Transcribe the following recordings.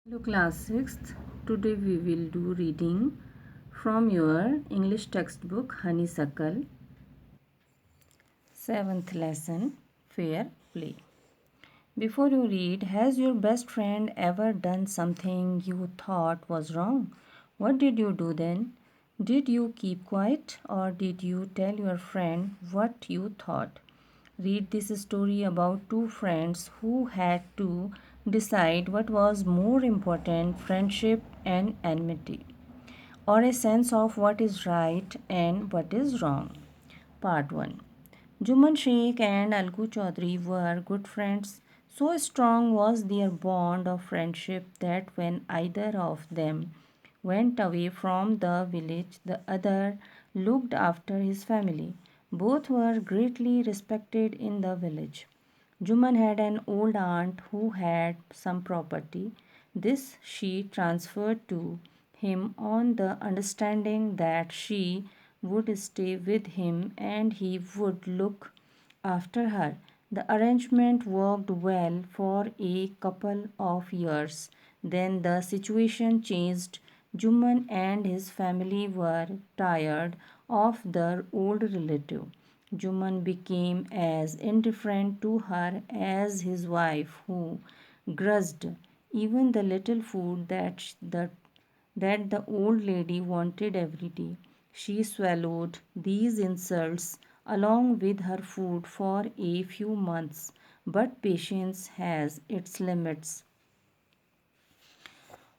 Hello class 6th. Today we will do reading from your English textbook Honeysuckle. 7th lesson Fair Play. Before you read, has your best friend ever done something you thought was wrong? What did you do then? Did you keep quiet or did you tell your friend what you thought? Read this story about two friends who had to decide what was more important, friendship and enmity, or a sense of what is right and what is wrong. Part 1. Juman Sheikh and Algu Chaudhary were good friends. So strong was their bond of friendship that when either of them went away from the village, the other looked after his family. Both were greatly respected in the village. Juman had an old aunt who had some property. This she transferred to him on the understanding that she would stay with him and he would look after her. The arrangement worked well for a couple of years. Then the situation changed. Juman and his family were tired of their old relative. Juman became as indifferent to her as his wife, who grudged even the little food that the old lady wanted every day. She swallowed these insults along with her food for a few months, but patience has its limits.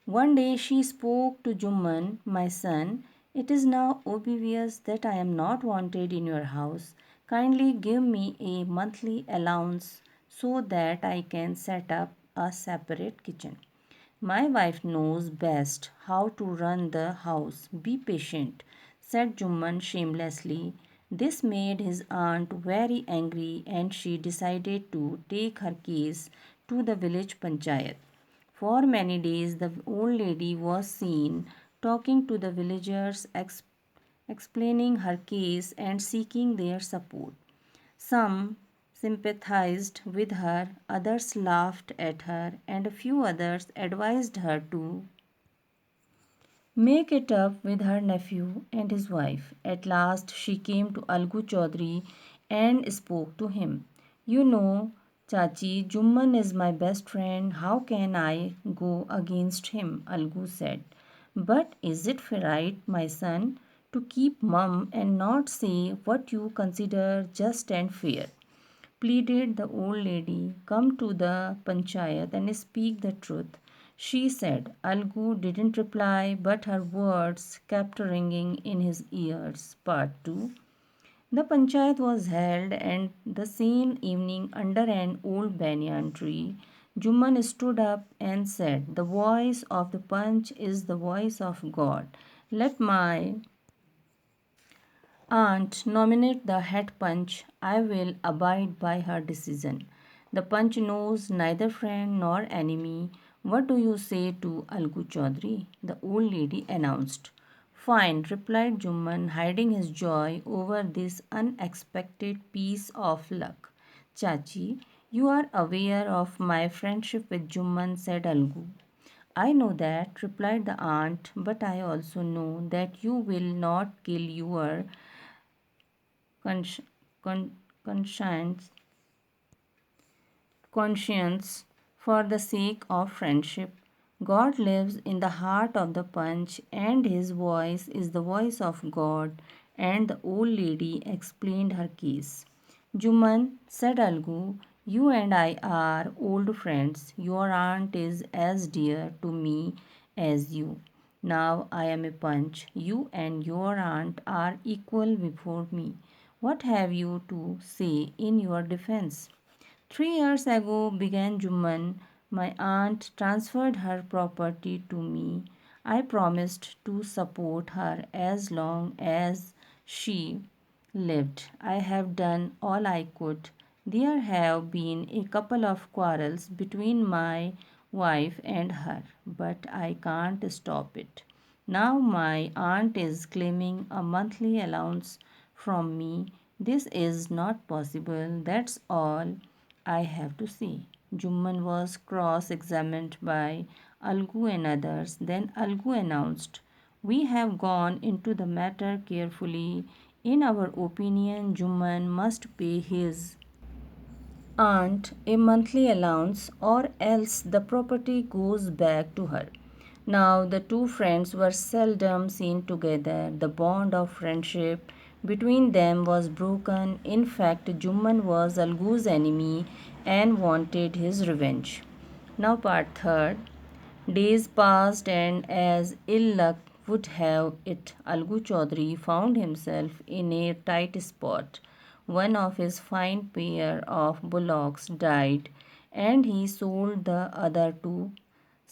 One day she spoke to Jumman, my son. It is now obvious that I am not wanted in your house. Kindly give me a monthly allowance so that I can set up a separate kitchen. My wife knows best how to run the house. Be patient, said Jumman shamelessly. This made his aunt very angry and she decided to take her case to the village panchayat. For many days, the old lady was seen talking to the villagers, explaining her case and seeking their support. Some sympathized with her, others laughed at her, and a few others advised her to make it up with her nephew and his wife. At last, she came to Algu Chaudhary and spoke to him. You know, Chachi, Jumman is my best friend. How can I go against him? Algu said. But is it right, my son, to keep mum and not say what you consider just and fair? Pleaded the old lady. Come to the panchayat and speak the truth. She said. Algu didn't reply, but her words kept ringing in his ears. Part 2. The panchayat was held, and the same evening, under an old banyan tree, Juman stood up and said, the voice of the Panch is the voice of God. Let my aunt nominate the head punch. I will abide by her decision. The punch knows neither friend nor enemy. What do you say to Algu Chaudhary? The old lady announced. Fine, replied Jumman, hiding his joy over this unexpected piece of luck. Chachi, you are aware of my friendship with Jumman, said Algu. I know that, replied the aunt, but I also know that you will not kill your consci- con- conscience, conscience for the sake of friendship. God lives in the heart of the punch, and his voice is the voice of God. And the old lady explained her case. Juman, said Algu, you and I are old friends. Your aunt is as dear to me as you. Now I am a punch. You and your aunt are equal before me. What have you to say in your defense? 3 years ago, began Juman, my aunt transferred her property to me. I promised to support her as long as she lived. I have done all I could. There have been a couple of quarrels between my wife and her, but I can't stop it. Now my aunt is claiming a monthly allowance from me. This is not possible. That's all I have to say. Jumman was cross examined by Algu and others. Then Algu announced, "We have gone into the matter carefully. In our opinion, Juman must pay his aunt a monthly allowance, or else the property goes back to her." Now, the two friends were seldom seen together. The bond of friendship between them was broken. In fact, Jumman was Algu's enemy and wanted his revenge. Now, part third. Days passed, and as ill luck would have it, Algu Chaudhary found himself in a tight spot. One of his fine pair of bullocks died, and he sold the other to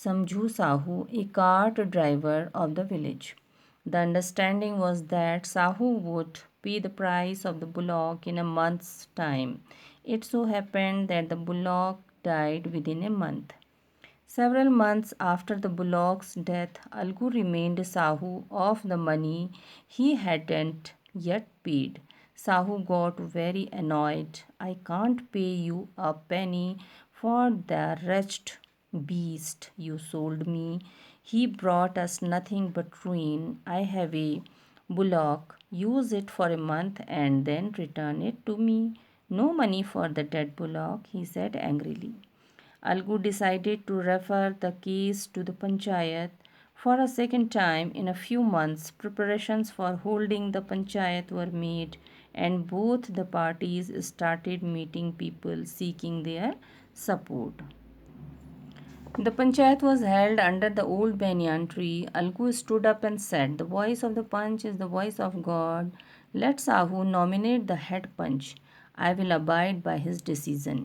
Samjhu Sahu, a cart driver of the village. The understanding was that Sahu would pay the price of the bullock in a month's time. It so happened that the bullock died within a month. Several months after the bullock's death, Algu remained Sahu of the money he hadn't yet paid. Sahu got very annoyed. "I can't pay you a penny for the wretched beast you sold me. He brought us nothing but ruin. I have a bullock. Use it for a month and then return it to me." "No money for the dead bullock," he said angrily. Algu decided to refer the case to the panchayat for a second time in a few months. Preparations for holding the panchayat were made, and both the parties started meeting people seeking their support. The panchayat was held under the old banyan tree. Algu stood up and said, "The voice of the panch is the voice of God. Let Sahu nominate the head panch. I will abide by his decision."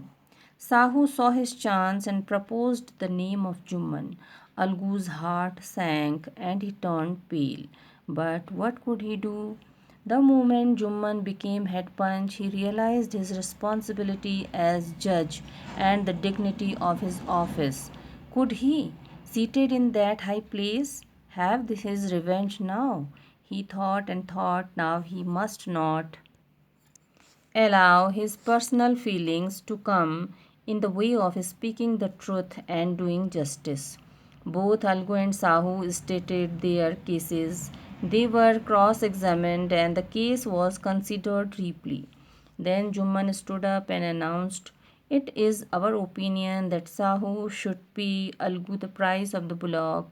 Sahu saw his chance and proposed the name of Jumman. Algu's heart sank and he turned pale. But what could he do? The moment Jumman became head punch, he realized his responsibility as judge and the dignity of his office. Could he, seated in that high place, have his revenge now? He thought and thought. Now he must not allow his personal feelings to come in the way of speaking the truth and doing justice. Both Algu and Sahu stated their cases. They were cross examined and the case was considered deeply. Then Jumman stood up and announced, "It is our opinion that Sahu should pay Algu the price of the bullock.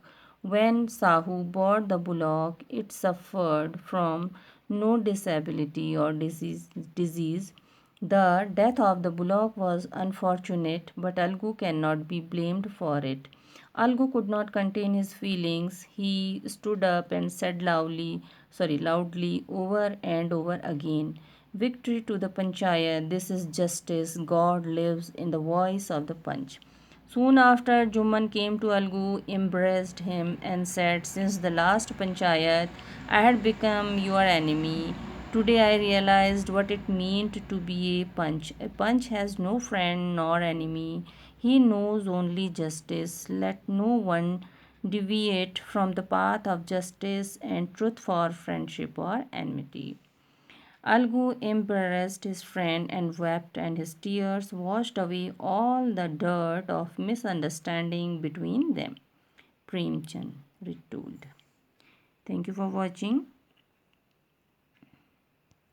When Sahu bought the bullock, it suffered from no disability or disease. The death of the bullock was unfortunate, but Algu cannot be blamed for it." Algu could not contain his feelings. He stood up and said loudly over and over again, "Victory to the panchayat. This is justice. God lives in the voice of the punch." Soon after, Jumman came to Algu, embraced him, and said, "Since the last panchayat, I had become your enemy. Today I realized what it meant to be a punch. A punch has no friend nor enemy. He knows only justice. Let no one deviate from the path of justice and truth for friendship or enmity." Algu embraced his friend and wept, and his tears washed away all the dirt of misunderstanding between them. Premchand retold. Thank you for watching.